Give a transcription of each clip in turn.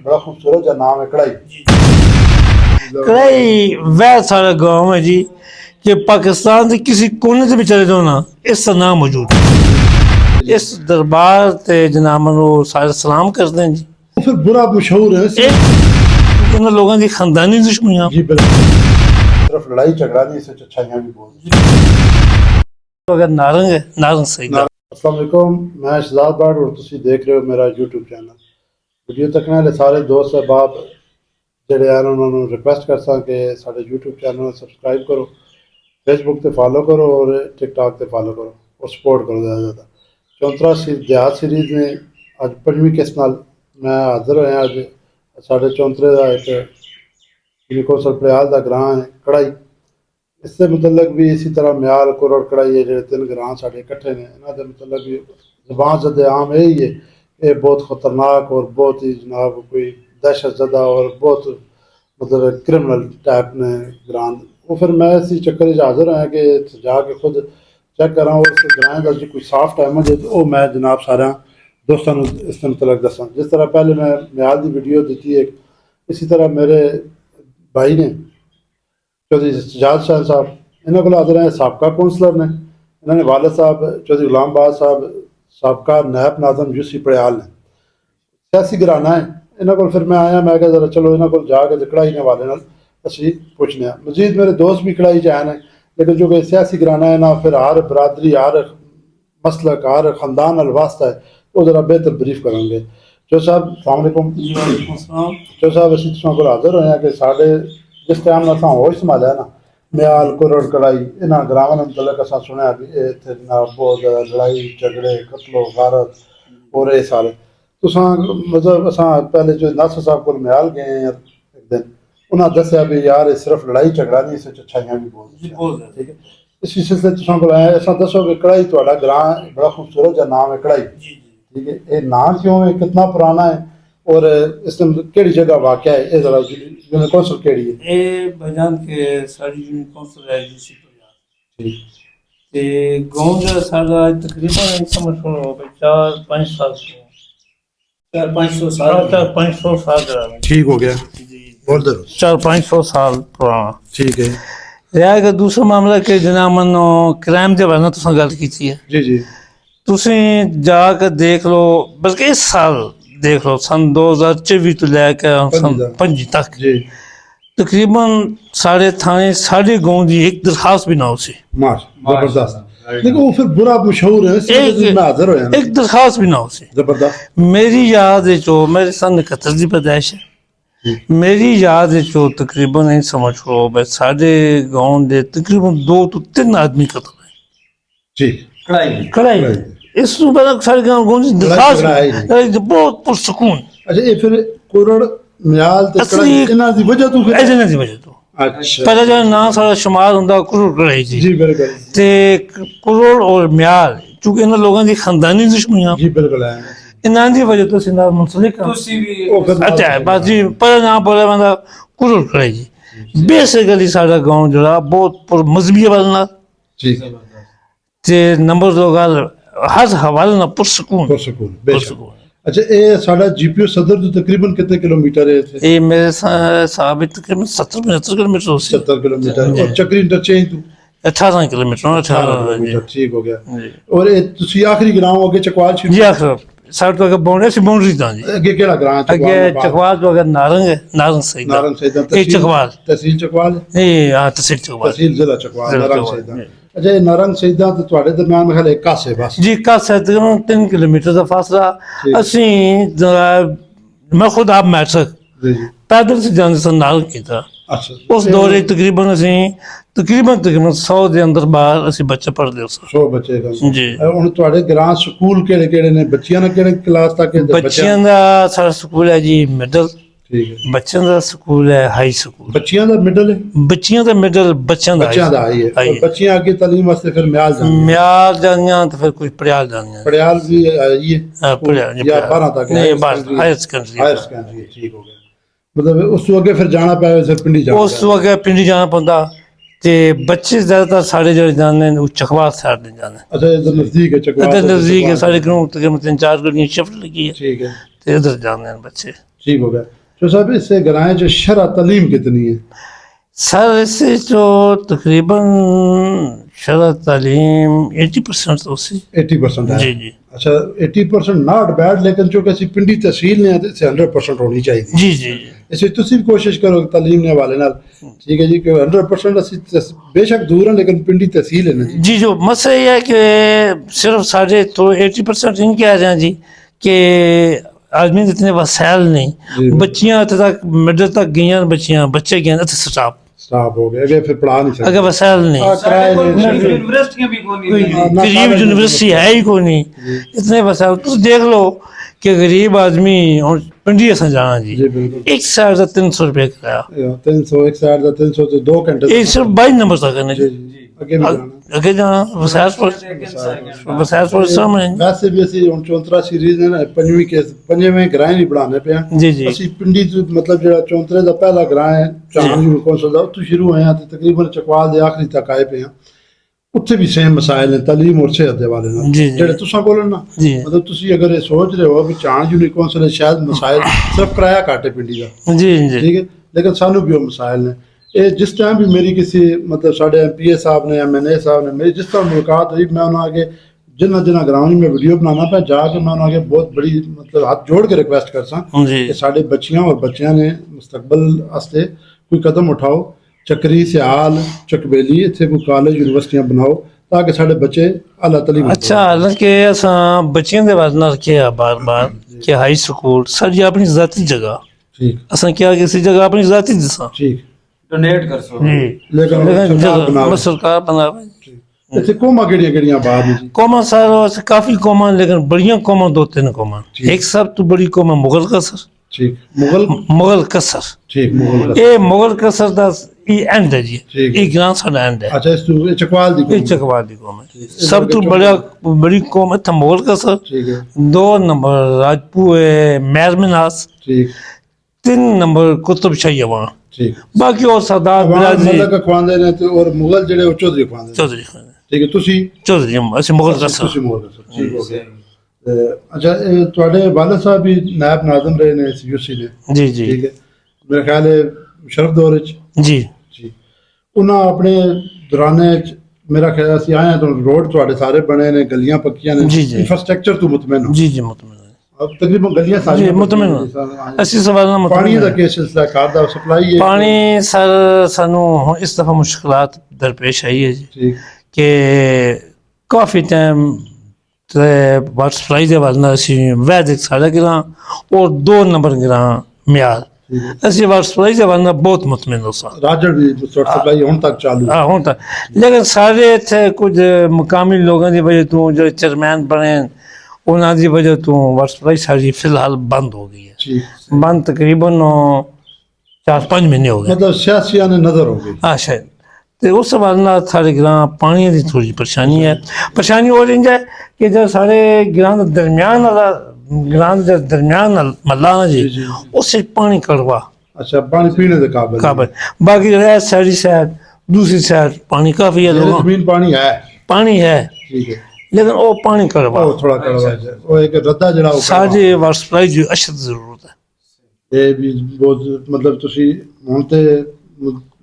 बड़ा खूबसूरत सा नाम है कढ़ाई। कढ़ाई वह सारा गांव है जी कि पाकिस्तान के किसी कोने से भी चले जाओ ना इसका नाम मौजूद है। इस दरबार ते जनाब नो सारे सलाम करते हैं जी। फिर बुरा मशहूर है क्योंकि लोगों की खानदानी दुश्मनियां जी, सिर्फ लड़ाई झगड़ा नहीं, इससे अच्छाइयाँ भी बहुत। अगर नारंग है नारंग सही है। अस्सलाम वालेकुम, मैं शहजाद बाट और तुसी देख रहे हो मेरा यूट्यूब चैनल। वीडियो तकने वाले सारे दोस्त अहबाब ਜਿਹੜੇ ਆ ਉਹਨਾਂ ਨੂੰ ਰਿਕੁਐਸਟ ਕਰਸਾਂ ਕਿ ਸਾਡੇ YouTube ਚੈਨਲ ਨੂੰ ਸਬਸਕ੍ਰਾਈਬ ਕਰੋ, फेसबुक ਤੇ ਫਾਲੋ ਕਰੋ और TikTok ਤੇ ਫਾਲੋ ਕਰੋ और ਸਪੋਰਟ ਕਰੋ ज़्यादा। चौंतरा देहात सीरीज़ में अज 5वीं किस्त नाल मैं हाज़र होया। अज साढ़े चौंतरे का एक कौंसल पड़ियाल का ग्रां है कढ़ाई, इससे मतलब भी इसी तरह म्याल कुरड़ कढ़ाई है जो 3 ग्रां साढ़े इकट्ठे ने, इन्हों के मतलब भी ज़बान ज़द आम यही है, ये बहुत ख़तरनाक और बहुत ही जनाब कोई दहशत ज़दा और बहुत मतलब क्रिमिनल टाइप ने ग्रां। वो फिर मैं इसी चक्कर हाज़र होया कि जाके खुद चेक करा और इस ग्रां का जो कोई साफ टाइम है तो मैं जनाब सारे दोस्तों को इस मतलब दसा। जिस तरह पहले मैं म्याल की वीडियो दी है, इसी तरह मेरे भाई ने चौधरी सजाद शाह साहब इन्हों को हाज़र हैं, सबका कौंसलर ने, इन्होंने वालिद साहब चौधरी गुलाम बाद साहब सबका नायब नाज़म यूसी पड़ियाल ने, सियासी घराना है इन्हों को। फिर मैं आया, मैं क्या जरा चलो इन्हों को जाके कढ़ाई के हवाले असी पुछने। मजीद मेरे दोस्त भी कढ़ाई चाहन है, लेकिन जो कि सियासी घराना है ना, फिर हर बरादरी हर मसलक हर खानदान नाल वास्ता है, वो जरा बेहतर ब्रीफ करेंगे। चो साहब अस्सलाम वालेकुम। चो साहब असीं तुसां कोल हाज़र होए हैं कि साढ़े जिस टाइम असां होश संभालिया ना म्याल कुरड़ कढ़ाई इन्हां ग्रावां दे मुतलक असां सुनिया भी इत्थे जनाब बहुत ज़्यादा लड़ाई झगड़े कत्लो गारत और ये सारे तुसां मतलब असां पहले जो नासर साहब को म्याल गए हैं एक दिन, उन्हें दसिया भी यार ये सिर्फ लड़ाई झगड़ा नहीं, इससे अच्छाइयाँ भी बहुत है। ठीक है, इसी सिलसिले तुसां कोल आए असां दसो कि कढ़ाई तुहाडा ग्रां बड़ा खूबसूरत सा नाम है कढ़ाई। ठीक है, ये नाम क्यों है, कितना पुराना है और इस केड़ी जगह वाक़या है, ये जरा यूनियन कौंसल केड़ी है? ये भजन के सारी यूनियन कौंसल है यूसी पड़ियाल। ठीक ते गांव जो सारा तकरीबन समझ लो 4-5 साल 400-500 साल 400-500 साल का ठीक हो गया जी, बोल दो 400-500 साल पुराना। ठीक है रहा कि दूसरा मामला कि जनाब मनो क्राइम के बारे में तुसां गल कीती है, जी जी तुसीं जाकर देख लो, बल्कि इस साल देख लो सन 2024 तो लैकर सन 25 तक जी तकरीबन साढ़े थाने साढ़े गाँव की एक दरखास्त भी ना हो सी। माश जबरदस्त, लेकिन वो फिर बुरा मशहूर है मैं हाजिर होया एक दरखास्त भी ना हो सी। जबरदस्त मेरी याद है जो मेरे सन 71 की पैदाइश है, मेरी याद है जो तकरीबन नहीं समझ लो बस साढ़े गाँव दे तकरीबन 2 तो 3 आदमी कत्ल है। ठीक कढ़ाई इस सारे गाँव की दरखास्त बहुत पुरसकून। अच्छा, ये फिर कुरड़ म्याल ते कढ़ाई इन्हां दी वजह तो फिर ऐसे नहीं वजह तो अच्छा पहले जो ना सारा शुमार होंदा कुरड़ कढ़ाई जी जी बिल्कुल ते कुरड़ और म्याल चूंकि इन लोगों की खानदानी दुश्मनियां जी बिल्कुल है इन्हां दी वजह तो सिंधा मुंसलिक अच्छा बस जी पर ना बोले बंदा कुरड़ कढ़ाई जी बेसिकली सारा गांव जोड़ा बहुत मजहबी वाला ठीक ते नंबर 2 गल हर हवाले ना पुरसकून बेशक। अच्छा, ये साडा जीपीओ सदर तो तकरीबन कितने किलोमीटर है इत्थे? ये मेरे साहब तकरीबन 70-75 किलोमीटर हो 70 किलोमीटर और चक्री इंटरचेंज तो 18 किलोमीटर 18 किलोमीटर ठीक हो गया। और ये तुसी आखिरी ग्राम अगे चकवाल छी जी आखिर साइड तो अगर बाउंड्री से बाउंड्री था जी अगे केड़ा ग्राम अगे चकवाल तो अगर नारंग है नारंग सईदा नारंग सईदा चकवाल तहसील चकवाल नहीं हां तहसील चकवाल तहसील जिला चकवाल नारंग सईदा। अच्छा, ये नारंग सईदा तो ਤੁਹਾਡੇ दरमियान में खाली एक कास है बस जी कास है तकरीबन 3 किलोमीटर का फासला। ਅਸੀਂ मैं खुद आप मैट्रिक जी पैदल से जाने से नारंग कीता अच्छा उस दौरे तकरीबन ਅਸੀਂ तकरीबन 100 ਦੇ ਅੰਦਰ ਬਾਹਰ ਅਸੀਂ ਬੱਚੇ ਪੜ੍ਹਦੇ ਉਸ 100 ਬੱਚੇ ਦਾ ਜੀ। ਹੁਣ ਤੁਹਾਡੇ ਗ੍ਰਾਮ ਸਕੂਲ ਕਿਹੜੇ ਕਿਹੜੇ ਨੇ, ਬੱਚਿਆਂ ਦਾ ਕਿਹੜੇ ਕਲਾਸ ਤੱਕ ਹੈ? ਬੱਚਿਆਂ ਦਾ ਸਾਡਾ ਸਕੂਲ ਹੈ ਜੀ ਮਿਡਲ, ਠੀਕ ਹੈ, ਬੱਚਿਆਂ ਦਾ ਸਕੂਲ ਹੈ ਹਾਈ ਸਕੂਲ, ਬੱਚਿਆਂ ਦਾ ਮਿਡਲ ਹੈ, ਬੱਚਿਆਂ ਦਾ ਮਿਡਲ ਬੱਚਿਆਂ ਦਾ ਹਾਈ ਹੈ ਔਰ ਬੱਚਿਆਂ ਅੱਗੇ ਤਾਲੀਮ ਵਾਸਤੇ ਫਿਰ ਮਿਆਲ ਜਾਣੀਆਂ ਤੇ ਫਿਰ ਕੋਈ ਪੜਿਆਲ ਜਾਣੀਆਂ ਪੜਿਆਲ ਵੀ ਆਈ ਹੈ ਪੜਿਆਲ ਜਾਂ 12 ਤੱਕ ਨਹੀਂ ਬਸ ਹਾਇਰ ਸੈਕੰਡਰੀ ਠੀਕ ਹੋ ਗਿਆ। मतलब उस तो अगे फिर जाना पाए फिर पिंडी जाना उस अगे पिंडी जाना पौंदा ते बच्चे ज्यादातर साढ़े जो जाने चकवाल साइड ने जाने। अच्छा, इधर नजदीक है चकवाल, इधर नजदीक है साढ़े तकरीबन 3-4 गड्डियां शिफ्ट लगी है ठीक है ते इधर जाने हैं बच्चे। ठीक हो गया। तो साहब इससे गराएं जो शरअ तालीम कितनी है? सर इससे जो तकरीबन शरअ तालीम 80% तो उसी 80% है। जी जी अच्छा 80% नॉट बैड, लेकिन चूंकि ਅਸੀਂ ਪਿੰਡੀ ਤਹਿਸੀਲ ਨੇ ਤੇ 100% ਹੋਣੀ ਚਾਹੀਦੀ। जी जी जी इसे ਤੁਸੀਂ भी कोशिश करो तालीम के हवाले नाल, ठीक है जी, कि 100% ਅਸੀਂ बेशक दूर हैं लेकिन पिंडी तहसील है ना जी। जी जो मसला ये है कि सिर्फ साढ़े तो 80% इन कह रहे हैं जी कि आदमी के इतने वसाइल जी। नहीं, बच्चियां इत्थे तक मिडल तक गई, बच्चियां बच्चे गए इत्थे स्टाफ स्टाफ हो गया, अगर फिर पढ़ा नहीं सकते अगर वसाइल नहीं, किराए ले यूनिवर्सिटियां भी कोई कोई नहीं ना गरीब सारा यूनिवर्सिटी है ही कोई नहीं, इतने वसाइल तुम देख लो कि गरीब आदमी और पिंडी असा जाना जी जी बिल्कुल। एक साइड का 300 रुपये किराया, 300 एक साइड का 300 से 2 घंटे एक सिर्फ 22 नंबर तक करने जी जी अगे भी जाना। अगे जाना वसाइल पर सामने वैसे भी ਅਸੀਂ ਹੁਣ 34 ਸੀਰੀਜ਼ ਨੇ ਨਾ, ਪੰਜਵੇਂ ਗ੍ਰਾਂ ਨਹੀਂ ਬਣਾਉਣੇ ਪਿਆ जी जी ਅਸੀਂ ਪਿੰਡੀ ਤੋਂ ਮਤਲਬ ਜਿਹੜਾ 34 ਦਾ ਪਹਿਲਾ ਗ੍ਰਾਂ ਹੈ ਚਾਹਨ ਨੂੰ ਕੌਂਸਲ ਦਾ ਉੱਥੋਂ ਸ਼ੁਰੂ ਹੋਏ ਆ ਤੇ ਤਕਰੀਬਨ ਚਕਵਾਲ ਦੇ ਆਖਰੀ ਤੱਕ ਆਏ ਪਏ ਆ। ਉੱਥੇ ਵੀ ਸੇਮ ਮਸਾਇਲ ਨੇ ਤਾਲੀਮ ਔਰ ਸਿਹਤ ਦੇ ਵਾਲੇ ਨਾਲ ਜੀ, ਜੀ। ਜਿਹੜੇ ਤੁਸੀਂ ਬੋਲਣ ਨਾ, जी ਮਤਲਬ ਤੁਸੀਂ ਅਗਰ ਇਹ ਸੋਚ ਰਹੇ ਹੋ ਵੀ ਚਾਹਨ ਯੂਨੀ ਕੌਂਸਲ ਹੈ ਸ਼ਾਇਦ ਮਸਾਇਲ ਸਿਰਫ ਕਿਰਾਇਆ ਘੱਟ ਹੈ ਪਿੰਡੀ ਦਾ, जी जी ठीक है, लेकिन सानू भी वो मसाइल ने। ये जिस टाइम भी मेरी किसी मतलब साढ़े MPA साहब ने MNA साहब ने मेरी जिस तरह मुलाकात हुई, मैं उन्होंने आगे जिन्ना ग्राउंड में वीडियो बनाना पे जाके मैं उन्होंने आगे बहुत बड़ी मतलब हाथ जोड़ के रिक्वेस्ट कर सा जी कि साढ़े बच्चियां और बच्चियां ने मुस्तकबल वास्ते कोई कदम उठाओ, चक्री सियाल चकबेली इतने कोई कॉलेज यूनिवर्सिटियां बनाओ ताकि साढ़े बच्चे आला तलीम अच्छा हालांकि असां बच्चियों के बारे में किया बार बार कि हाई स्कूल सारी अपनी जाती जगह ठीक असां क्या किसी जगह अपनी जाती दिसा ठीक डोनेट कर सो जी लेकिन लेकिन सरकार बनावे। बस सरकार बनावे इतने कोमा केड़ियां बात नहीं जी कौमा सर काफी कौमा लेकिन बढ़िया कौमा 2-3 कौमा, ठीक। एक सब तो बड़ी कौम है मुगल कसर, ठीक मुगल कसर ठीक मुगल ये मुगल कसर दा ये एंड है जी, ठीक। ये ग्रां साडा एंड है, अच्छा इस तू चकवाल दी ये चकवाल दी कौम है सब तो बड़ी कौम है मुगल कसर, ठीक है 2 नंबर राजपूत मेर मिनास, ठीक 3 नंबर कुतुब शाही अवां, ठीक बाकी और सरदार अवाम बिरादरी मलक खवांदे ने ते और मुगल जेड़े ओ चौधरी खवांदे ने। चौधरी ठीक है तुसी चौधरी ਅਸੀਂ ਮੁਗਲ कसर तुसी मुगल कसर ठीक हो गया। ते अच्छा ਇਹ ਤੁਹਾਡੇ ਵਾਲਿਦ ਸਾਹਿਬ ਵੀ ਨਾਇਬ ਨਾਜ਼ਮ ਰਹੇ ਨੇ UC ਨੇ, जी जी ਠੀਕ ਹੈ, ਮੇਰੇ ਖਿਆਲ ਹੈ ਮੁਸ਼ਰਫ ਦੌਰ ਵਿੱਚ जी ਜੀ ਉਹਨਾਂ ਆਪਣੇ ਦੌਰਾਨੇ ਚ ਮੇਰਾ ਖਿਆਲ ਅਸੀਂ ਆਏ ਹਾਂ ਤਾਂ ਰੋਡ ਤੁਹਾਡੇ ਸਾਰੇ ਬਣੇ ਨੇ, ਗਲੀਆਂ ਪੱਕੀਆਂ ਨੇ, ਜੀ, ਜੀ। ਇੰਫਰਾਸਟ੍ਰਕਚਰ ਤੋਂ ਮੁਤਮਿਨ ਹੋ जी जी मुतमिन अब तकरीबन गलियां जी सारी मुतमिन ਅਸੀਂ ਸਵਾਲ ਨਾਲ ਪਾਣੀ ਮੁਤमिन ਦਾ ਕੀ ਸਿਲਸਿਲਾ ਕਾਰ ਦਾ ਸਪਲਾਈ ਹੈ ਪਾਣੀ ਸਰ ਸਾਨੂੰ ਹੁਣ ਇਸ ਦਫਾ ਮੁਸ਼ਕਲਾਤ ਦਰਪੇਸ਼ ਆਈ ਹੈ ਜੀ ਠੀਕ ਕਿ ਕਾਫੀ ਟਾਈਮ ਤੇ ਵਾਟਰ ਸਪਲਾਈ ਦੇ ਵੱਲ ਨਾਲ ਅਸੀਂ ਵੈਦਿਕ ਸਾਡਾ ਗਿਰਾਂ ਔਰ 2 ਨੰਬਰ ਗਿਰਾਂ ਮਿਆਰ ਠੀਕ ਹੈ ਅਸੀਂ ਵਾਟਰ ਸਪਲਾਈ ਦੇ ਵੱਲ ਨਾਲ ਬਹੁਤ ਮੁਤਮਿਨ ਹੋ ਸਾਂ ਰਾਜੜ ਵੀ ਸਪਲਾਈ ਹੁਣ ਤੱਕ ਚਾਲੂ ਹੈ। ਹੁਣ ਤਾਂ ਲੇਕਿਨ ਸਾਰੇ ਇੱਥੇ ਕੁਝ ਮੁਕਾਮੀ ਲੋਕਾਂ ਦੀ ਵਜ੍ਹਾ ਤੋਂ ਜਿਹੜੇ ਚੇਅਰਮੈਨ ਬਣੇ ਉਹਨਾਂ ਦੀ ਵਜ੍ਹਾ ਤੋਂ ਵਾਟਰ ਸਪਲਾਈ ਸਾਡੀ ਫਿਲਹਾਲ ਬੰਦ ਹੋ ਗਈ ਹੈ, ठीक ਬੰਦ ਤਕਰੀਬਨ 4-5 ਮਹੀਨੇ ਹੋ ਗਏ मतलब सियासियां ने नजर हो गई शायद तो उस सवाल ना सारे ग्रां पानी की थोड़ी परेशानी है, परेशानी और इंज है कि जो सारे ग्रां दे दरम्यान वाला ग्रां दे दरम्यान मल्ला ना जी जी, उससे पानी कड़वा अच्छा पानी पीने के काबिल काबल, बाकी जो है सारी साइड दूसरी साइड पानी काफी है, ये लोगों जमीन पानी है पानी है ठीक है लेकिन वो पानी कड़वा वो थोड़ा कड़वा है वो एक रद्दा जड़ा वो सारी वाटर सप्लाई की अशद जरूरत है। ਇਹ ਵੀ ਬਹੁਤ ਮਤਲਬ ਤੁਸੀਂ ਹੁਣ ਤੇ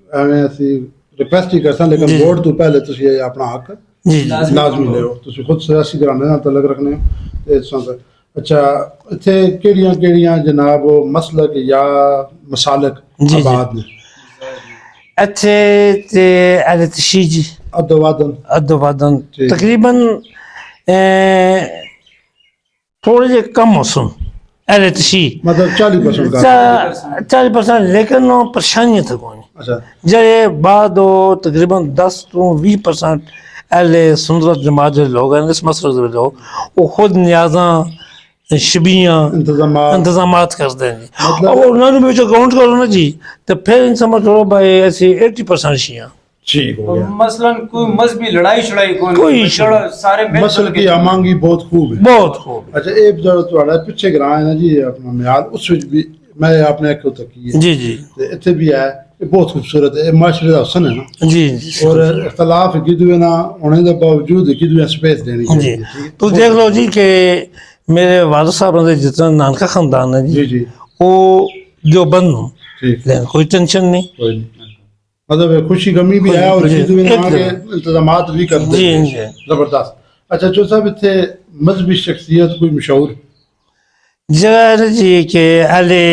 ਐਵੇਂ ਅਸੀਂ ਰਿਕਵੈਸਟ ਹੀ ਕਰਸਾਂ ਲੇਕਿਨ ਜੀ। ਵੋਟ ਤੋਂ ਪਹਿਲੇ ਤੁਸੀਂ ਇਹ ਆਪਣਾ ਹੱਕ जी जी ਲਾਜ਼ਮੀ ਲਿਓ, ਤੁਸੀਂ ਖੁਦ ਸਿਆਸੀ ਘਰਾਣੇ ਨਾਲ ਤਲਕ ਰੱਖਣੇ ਹੋ ਤੇ ਅੱਛਾ ਇੱਥੇ ਕਿਹੜੀਆਂ ਜਨਾਬ ਉਹ ਮਸਲਕ ਜਾਂ ਮਸਾਲਕ ਜੀ, ਜੀ। ਆਬਾਦ ਨੇ ਇੱਥੇ ਤੇ ਅਲ ਤਸ਼ੀਜ ਅਦਵਾਦਨ ਅਦਵਾਦਨ जी। तकरीबन थोड़े जे कम मौसम अरे तशी ਮਤਲਬ 40% का 40% लेकिन वो परेशानियां थे कोई ਅੱਛਾ जरे बाद वो तकरीबन 10 to 20% अहले सुंदरत जमात जो लोग हैं इस मसले के लोग वो खुद न्याजा शबियां ਇੰਤਜ਼ਾਮਾਤ इंतजामात करते हैं जी मतलब- अब उन्होंने भी जो काउंट करो ना जी तो फिर इन समझ लो भाई ऐसी 80% शिया ठीक हो गया। मसलन कोई मजहबी लड़ाई शड़ाई कोई नहीं, चलो सारे मिल मसल जुल की के आमांगी बहुत खूब है। बहुत खूब अच्छा ਇਹ ਜਿਹੜਾ ਤੁਹਾਡਾ ਪਿੱਛੇ ਗ੍ਰਾਂ ਹੈ ਨਾ ਜੀ ਆਪਣਾ ਮਿਆਲ ਉਸ ਵਿੱਚ ਵੀ ਮੈਂ ਆਪਣੇ ਅੱਖੋਂ ਤੱਕੀ ਹੈ जी जी ਤੇ ਇੱਥੇ ਵੀ ਹੈ ਇਹ ਬਹੁਤ ਖੂਬਸੂਰਤ ਹੈ, ਇਹ ਮਾਸ਼ਰੇ ਦਾ ਹੁਸਨ ਹੈ ਨਾ जी जी और इख्तलाफ की दुए ना होने के बावजूद की दुए स्पेस देनी जी चाहिए ठीक है? तो देख लो जी कि मेरे वालिद साहब ने जितना नानका खानदान है जी जी जी ਉਹ ਦੇਵਬੰਦ ਨੂੰ ठीक लेकिन कोई टेंशन नहीं। कोई नहीं मतलब खुशी गमी भी है और जी, चीज़ भी एक के इंतजामात भी करते जी, हैं जी। जबरदस्त। अच्छा जो साहब इतने मजहबी शख्सियत कोई मशहूर जगह है जी कि अले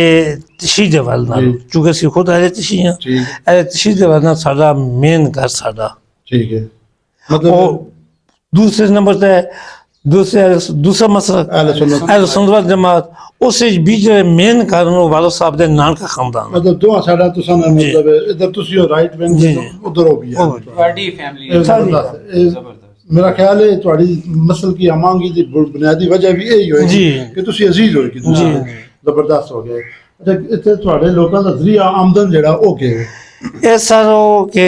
तशीद वाल ना जी। चूंकि ਅਸੀਂ ਖੁਦ ਅਲੇ ਤਸ਼ੀਦ ਹਾਂ ठीक ਅਲੇ ਤਸ਼ੀਦ ਵਾਲ ਨਾਲ ਸਾਡਾ ਮੇਨ ਘਰ ਸਾਡਾ ठीक है मतलब और दूसरे नंबर पे दूसरा मसला अहले सुन्नत अहले सुन्नत वल जमात उस बीच मेन कारण वो वालो साहब दे नानका खानदान मतलब दो साइडा तुसा ना मतलब इधर तुसी हो राइट विंग जी। उधर हो भी है बड़ी फैमिली ਇਹ ਜ਼ਬਰਦਸਤ। ਇਹ जबरदस्त मेरा ख्याल है ਤੁਹਾਡੀ मसल की आमांगी ਦੀ ਬੁਨਿਆਦੀ ਵਜ੍ਹਾ ਵੀ ਇਹੀ ਹੋਏਗੀ ਜੀ। ਕਿ ਤੁਸੀਂ ਅਜ਼ੀਜ਼ ਹੋਏ ਕਿ ਜੀ। ਜ਼ਬਰਦਸਤ ਹੋ ਗਏ। ਅੱਛਾ ਇੱਥੇ ਤੁਹਾਡੇ ਲੋਕਾਂ ਦਾ ਜ਼ਰੀਆ ਆਮਦਨ ਜਿਹੜਾ ਉਹ ਕਿਵੇਂ ये सारो के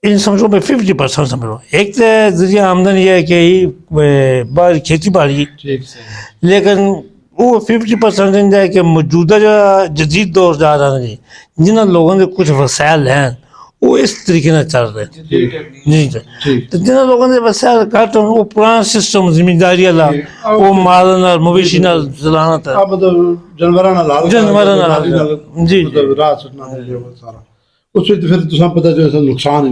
इन समझो मैं 50% समझो एक तो जरिया आमदन ये है कि बाहर खेती बाड़ी ठीक लेकिन वो 50% इंदा है कि मौजूदा जो जदीद दौर जा रहा है जी जिन्होंने लोगों के कुछ वसायल हैं वो इस तरीके से चल रहे हैं ठीक जी जी ठीक तो जिन्होंने लोगों के वसायल काट वो पुराना सिस्टम जिम्मेदारी वाला जी। वो माल नाल मवेशी नाल चलाना था ਆ ਮਤਲਬ ਜਾਨਵਰਾਂ ਨਾਲ ਲਾਲ ਜਾਨਵਰਾਂ ਨਾਲ ਜੀ, ਮਤਲਬ ਰਾਤ ਸੁਣਨਾ ਹੈ ਉਹ ਸਾਰਾ ਉਸ ਵਿੱਚ ਫਿਰ ਤੁਸੀਂ ਪਤਾ ਜੋ ਨੁਕਸਾਨ ਹੀ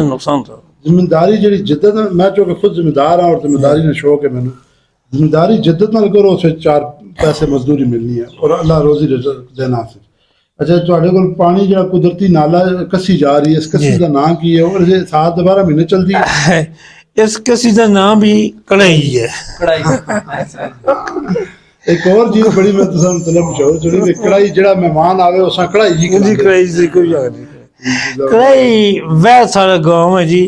नुकसान था ਜ਼ਿੰਮੇਦਾਰੀ ਜਿਹੜੀ ਜਿੱਦਤ ਨਾਲ ਮੈਂ ਜੋ ਕਿ ਖੁਦ ਜ਼ਿੰਮੇਦਾਰ ਹਾਂ ਔਰ ਜ਼ਿੰਮੇਦਾਰੀ ਦਾ ਸ਼ੌਕ ਹੈ ਮੈਨੂੰ ਜ਼ਿੰਮੇਦਾਰੀ ਜਿੱਦਤ ਨਾਲ ਕਰੋ ਉਸ ਵਿੱਚ 4 ਪੈਸੇ ਮਜ਼ਦੂਰੀ ਮਿਲਣੀ ਹੈ ਔਰ ਅੱਲਾ ਰੋਜ਼ੀ ਰਜ਼ਕ ਦੇਣਾ ਸੀ। ਅੱਛਾ ਤੁਹਾਡੇ ਕੋਲ ਪਾਣੀ ਜਿਹੜਾ ਕੁਦਰਤੀ ਨਾਲਾ ਕੱਸੀ ਜਾ ਰਹੀ ਹੈ ਇਸ ਕੱਸੀ ਜੀ। ਦਾ ਨਾਂ ਕੀ ਹੈ ਔਰ ਇਹ 7-12 ਮਹੀਨੇ ਚਲਦੀ ਹੈ इस किसी का नाम भी कढ़ाई है कढ़ाई ਇੱਕ ਹੋਰ ਚੀਜ਼ ਬੜੀ ਮੈਂ ਤੁਹਾਨੂੰ ਮਤਲਬ ਮਸ਼ਹੂਰ ਚੁਣੀ ਕਿ ਕੜਾਈ ਜਿਹੜਾ ਮਹਿਮਾਨ ਆਵੇ ਉਸਾਂ ਕੜਾਈ ਜੀ जी कढ़ाई से कोई जगह नहीं कढ़ाई वह सारा गांव है जी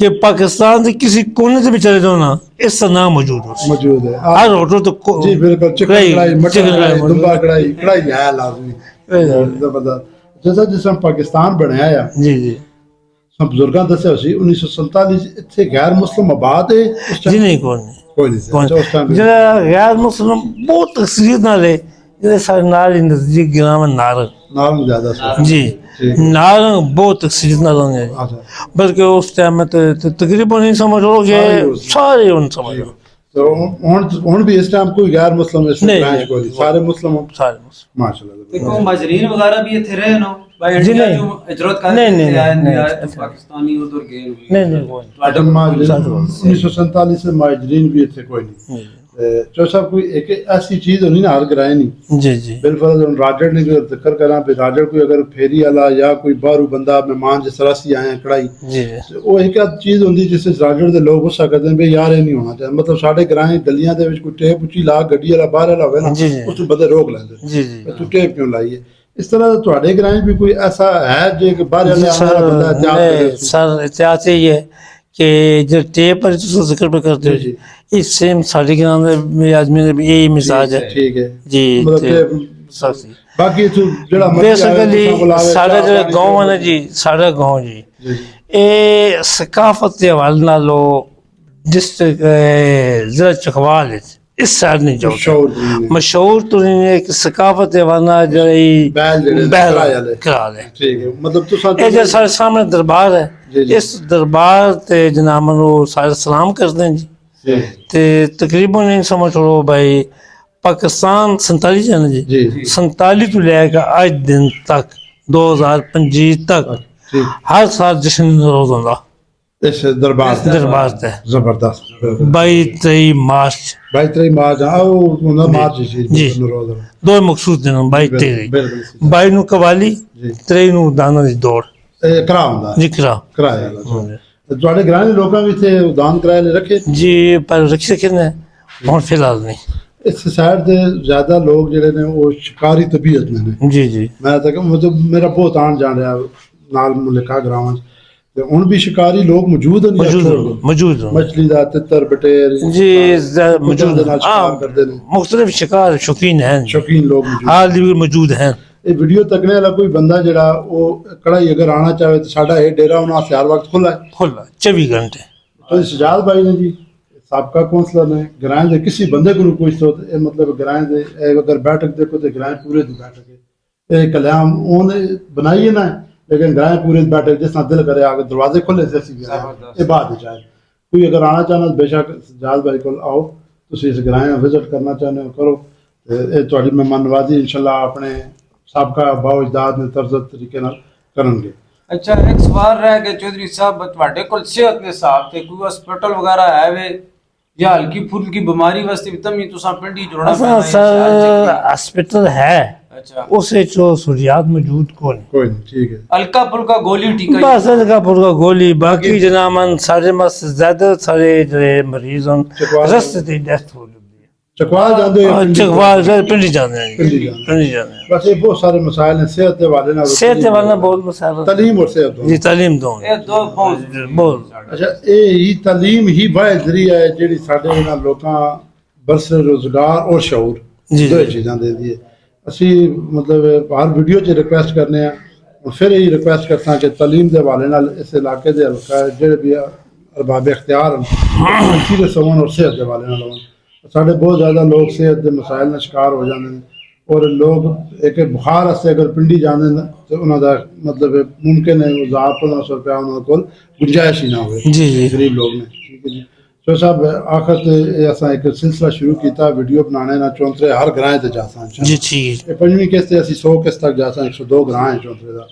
कि पाकिस्तान के किसी कोने से भी चले जाओ ना इसका नाम मौजूद हो ਮੌਜੂਦ ਹੈ हर होटल तो जी बिल्कुल चिकन कढ़ाई मटन चिकन कढ़ाई कढ़ाई दुम्बा कढ़ाई कढ़ाई है लाजमी जबरदस्त। जैसा जिस तरह पाकिस्तान बनाया है जी जी सब बुजुर्गों दस्या सी 1947 इतने गैर मुस्लिम आबाद है उस जी टाइम नहीं कौन नहीं कोई नहीं कौन अच्छा, उस टाइम जरा गैर मुस्लिम बहुत तकसीर ना ले जैसे सारे नाल ही नजदीक ग्राम है नारंग नारंग ज्यादा सी जी ठीक। नारंग बहुत तकसीर ना लोगे अच्छा बल्कि उस टाइम में तो तकरीबन नहीं समझ लो कि सारे उन समझ लो तो हुन भी इस टाइम कोई गैर मुस्लिम इस नहीं, ब्रांच नहीं, कोई नहीं सारे मुस्लिम हो सारे मुस्लिम माशाल्लाह देखो मजरीन वगैरह भी थे रहे ना भाई जी इंडिया नहीं। जो हिजरत कर नहीं, नहीं, आए नहीं, आए तो अच्छा। पाकिस्तानी उधर गए नहीं नहीं कोई नहीं 1947 से माजरीन भी इतने कोई नहीं नहीं जो साहब कोई एक ऐसी चीज होनी ना हर ग्राए नहीं जी जी बिलफरज हम राजड़ ने जो जिक्र करा भी राजड़ कोई अगर फेरी वाला या कोई बाहरों बंदा मेहमान जिस तरह से आए हैं कढ़ाई जी वो एक चीज होंगी जिस राजड़ के लोग गुस्सा करते हैं भी यार ये नहीं होना चाहिए मतलब साढ़े ग्राएं गलियां दे विच कोई टेप उची ला गड्डी वाला बाहर वाला होवे ना जी, जी। उस बंदे रोक लेंदे जी जी तू टेप क्यों लाई है इस तरह का ਤੁਹਾਡੇ ग्राएं भी कोई ऐसा है जो कि बाहर वाले आने वाला बंदा एहतियात करे सर एहतियात यही है कि जो टेप पर जो जिक्र पे करते हो जी, जी इस सेम साढ़े ग्राम में आदमी ने भी यही मिजाज है ठीक है जी मतलब ते टेप सख्ती बाकी तू जेड़ा बेसिकली साढ़ा जो गांव है ना जी साढ़ा गांव जी जी ਇਹ ਸਕਾਫਤ ਦੇ ਹਵਾਲੇ ਨਾਲ ਉਹ ਡਿਸਟ੍ਰਿਕਟ ਜ਼ਿਲ੍ਹਾ ਚਕਵਾਲ ਵਿੱਚ ਇਸ ਸਾਈਡ ਨਹੀਂ ਜਾਓ ਸ਼ੌਰ ਦੀ ਮਸ਼ਹੂਰ ਤੋਂ ਹੈ ਕਿ ਸਕਾਫਤ ਦੇ ਹਵਾਲੇ ਨਾਲ ਜਿਹੜੀ बैल जेड़े ਬਹਿਲ किराए वाले ਕਰਾ ਲੈ ठीक है मतलब तुसा ਇਹ ਜੋ ਸਾਡੇ ਸਾਹਮਣੇ ਦਰਬਾਰ ਹੈ ਜੀ, ਜੀ। ਇਸ ਦਰਬਾਰ ਤੇ ਜਨਾਬ ਨੂੰ ਸਾਰੇ ਸਲਾਮ ਕਰਦੇ हैं जी जी ਤੇ ਤਕਰੀਬਨ ਇਹ ਸਮਝ ਲਓ ਭਾਈ ਪਾਕਿਸਤਾਨ 47 ਹੈ ਨਾ ਜੀ जी 47 ਤੋਂ ਲੈ ਕੇ ਅੱਜ ਦਿਨ ਤੱਕ 2025 ਤੱਕ ठीक ਹਰ ਸਾਲ ਜਸ਼ਨ ਰੋਜ਼ ਹੁੰਦਾ इस दरबार ਦਰਬਾਰ ਤੇ जबरदस्त 22 ਮਾਰਚ भाई तेरी मां जाओ उन्हें मार जी जी। रोज ਦੋ ਮਕਸੂਦ ਨੇ 22 बिल्कुल 22 ਨੂੰ ਕਵਾਲੀ ਜੀ। 23 ਨੂੰ ਦਾਨਾਂ ਦੀ ਦੌੜ करा ਹੁੰਦਾ ਜ਼ਿਕਰਾ ਕਿਰਾਇਆ ਵਾਲਾ ਤੁਹਾਡੇ ਗ੍ਰਾਂ ਦੇ ਲੋਕਾਂ ਵੀ ਇੱਥੇ ਉਦਾਨ ਕਿਰਾਏ ਲੈ ਰੱਖੇ ਜੀ ਪਰ ਰੱਖੀ ਕਿਨੇ ਹੁਣ ਫਿਲਹਾਲ ਨਹੀਂ ਇਸ ਸਾਈਡ ਦੇ ਜ਼ਿਆਦਾ ਲੋਕ ਜਿਹੜੇ ਨੇ ਉਹ ਸ਼ਿਕਾਰੀ ਤਬੀਅਤ ਦੇ ਨੇ ਜੀ ਜੀ ਮੈਂ ਤਾਂ ਮਤਲਬ ਮੇਰਾ ਬਹੁਤ ਆਣ ਜਾਣ ਰਿਹਾ ਨਾਲ ਮੁਲਕਾ ਗਰਾਵਾਂ ਚ ਤੇ ਹੁਣ ਵੀ ਸ਼ਿਕਾਰੀ ਲੋਕ ਮੌਜੂਦ ਹਨ ਜਾਂ ਛੋੜ ਗਏ? ਮੌਜੂਦ ਮਛਲੀ ਦਾ ਤਿੱਤਰ ਬਟੇਰ जी मौजूद ਦੇ ਨਾਲ ਸ਼ਿਕਾਰ हाँ ਕਰਦੇ ਨੇ मुख्तलिफ शिकार शौकीन हैं ਸ਼ੌਕੀਨ ਲੋਕ ਮੌਜੂਦ हाल भी मौजूद हैं ਇਹ ਵੀਡੀਓ ਤੱਕਣੇ ਵਾਲਾ ਕੋਈ ਬੰਦਾ ਜਿਹੜਾ ਉਹ ਕੜਾਈ ਅਗਰ ਆਣਾ ਚਾਹੇ ਤਾਂ ਸਾਡਾ ਇਹ ਡੇਰਾ ਉਹਨਾਂ ਹਰ ਵਕਤ ਖੁੱਲਾ ਹੈ खुला 24 घंटे तो सजाद भाई ने जी सबका कौंसलर ने ग्रां दे किसी बंदे को कोई तो ये मतलब ग्रां दे अगर बैठक देखो तो ग्रां पूरे दी बैठक है एक कलाम ओने बनाई है ना लेकिन ग्रां पूरे दी बैठक जिस दिल करे आगे दरवाजे खुले से सी ये बात है जाए कोई अगर आना चाहना बेशक सजाद भाई को आओ तुसी इस ग्रां विजिट करना चाहते हो करो ਤੇ ਇਹ ਤੁਹਾਡੀ ਮਹਿਮਾਨ ਨਵਾਜ਼ੀ ਇਨਸ਼ਾਅੱਲਾ ਆਪਣੇ ਸਾਬਕਾ ਬਾਓ ਅਜਦਾਦ ਨੇ ਤਰਜ਼ ਤਰੀਕੇ ਨਾਲ ਕਰਨਗੇ। अच्छा एक सवाल रह गया चौधरी साहब ਤੁਹਾਡੇ ਕੋਲ ਸਿਹਤ ਦੇ ਹਿਸਾਬ ਤੇ ਕੋਈ ਹਸਪੀਟਲ ਵਗੈਰਾ ਹੈ ਵੇ ਜਾਂ ਹਲਕੀ ਫੁਲਕੀ ਬਿਮਾਰੀ ਵਾਸਤੇ ਵੀ ਤਮੀ ਤੁਸੀਂ ਪਿੰਡੀ ਜੁੜਨਾ असां सर हॉस्पिटल है अच्छा उसे जो सहूलियात मौजूद कौन ਕੋਈ ਨਹੀਂ ਠੀਕ ਹੈ। हल्का फुल्का गोली टीका बस का पुरका गोली बाकी जनामन सारे मस ज्यादा सारे जो मरीज हैं चकवाल- रस्ते ते डेथ हो जाती ਚਕਵਾਲ ਜਾਂਦੇ ਹੋ है चकवाल पिंडी जाते हैं पिंडी जाते हैं। पिंडी जाते हैं ਬਸ ਇਹ ਬਹੁਤ ਸਾਰੇ ਮਸਾਇਲ ਨੇ ਸਿਹਤ ਦੇ ਹਵਾਲੇ ਨਾਲ सेहत वाला बहुत मसाला ਤਾਲੀਮ ਔਰ ਸਿਹਤ ਦੋਨੋਂ। जी तालीम दो ਇਹ ਦੋ ਬਹੁਤ बहुत ਅੱਛਾ ਇਹ ਹੀ ਤਾਲੀਮ ਹੀ ਵਾਹਿਦ ਜ਼ਰੀਆ ਹੈ ਜਿਹੜੀ ਸਾਡੇ ਇਹਨਾਂ ਲੋਕਾਂ ਬਰਸਰ ਰੋਜ਼ਗਾਰ ਔਰ ਸ਼ਊਰ ਜੀ, ਦੋ ਜੀ। ਚੀਜ਼ਾਂ ਦਿੰਦੀ ਹੈ। ਅਸੀਂ ਮਤਲਬ ਹਰ ਵੀਡੀਓ 'ਚ ਰਿਕੁਐਸਟ ਕਰਨੇ ਆ ਔਰ ਫਿਰ ਇਹ ਰਿਕੁਐਸਟ ਕਰਦਾ ਕਿ ਤਾਲੀਮ ਦੇ ਹਵਾਲੇ ਨਾਲ ਇਸ ਇਲਾਕੇ ਦੇ ਹਲਕਾ ਜਿਹੜੇ ਵੀ ਅਰਬਾਬ ਇਖਤਿਆਰ ਹਨ ਸੀਰੀਅਸ ਹੋਣ ਔਰ ਸਿਹਤ ਦੇ ਹਵਾਲੇ ਨਾਲ ਹੋਣ। ਸਾਡੇ ਬਹੁਤ ਜ਼ਿਆਦਾ ਲੋਕ ਸਿਹਤ ਦੇ ਮਸਾਇਲ ਨਾਲ ਸ਼ਿਕਾਰ ਹੋ ਜਾਂਦੇ ਨੇ ਔਰ ਲੋਕ ਇੱਕ ਬੁਖਾਰ ਵਾਸਤੇ ਅਗਰ ਪਿੰਡੀ ਜਾਂਦੇ ਨੇ ਤੇ ਉਹਨਾਂ ਦਾ ਮਤਲਬ ਮੁਮਕਿਨ ਹੈ 1000-1500 ਰੁਪਇਆ ਉਹਨਾਂ ਕੋਲ ਗੁੰਜਾਇਸ਼ ਹੀ ਨਾ ਹੋਵੇ। जी जी गरीब लोग ने ठीक है जी। तो साहब आखिर ते असां एक सिलसिला शुरू किया वीडियो बनाने ना चौंतरे हर ग्रां ते जासां जी ठीक है ये पंजवीं किस्त ते ਅਸੀਂ 100 किस्त तक जासां 102 ग्रां है चौंतरे दा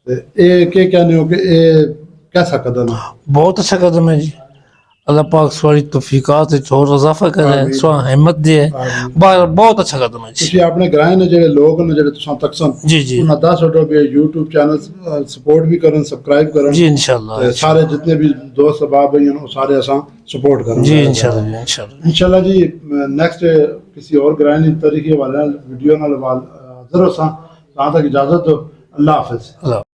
ते ਇਹ ਕੀ ਕਹਿੰਦੇ ਹੋ ਕਿ ਇਹ कैसा कदम है? बहुत अच्छा कदम है जी अल्लाह पाक सवारी तौफीकात से और इजाफा करे आमीन। सो हिम्मत दे आमीन। बहुत अच्छा कदम है जी ਤੁਸੀਂ ਆਪਣੇ ਗ੍ਰਾਂ ਦੇ ਜਿਹੜੇ ਲੋਕ ਨੇ ਜਿਹੜੇ ਤੁਸੀਂ ਤੱਕ ਸਨ जी जी ਉਹਨਾਂ ਦਾ ਛੋਟੋ ਵੀ YouTube ਚੈਨਲ ਸਪੋਰਟ ਵੀ ਕਰਨ ਸਬਸਕ੍ਰਾਈਬ ਕਰਨ जी इंशाल्लाह ਤੇ ਸਾਰੇ ਜਿੰਨੇ ਵੀ ਦੋਸਤ ਸਬਾਬ ਹਨ ਉਹ ਸਾਰੇ ਅਸਾਂ ਸਪੋर्ट ਕਰਾਂਗੇ जी इंशाल्लाह इंशाल्लाह इंशाल्लाह जी नेक्स्ट किसी और ग्राइंड तरीके वाले वीडियो नाल जरूर सा तक इजाजत दो। अल्लाह हाफिज। अल्लाह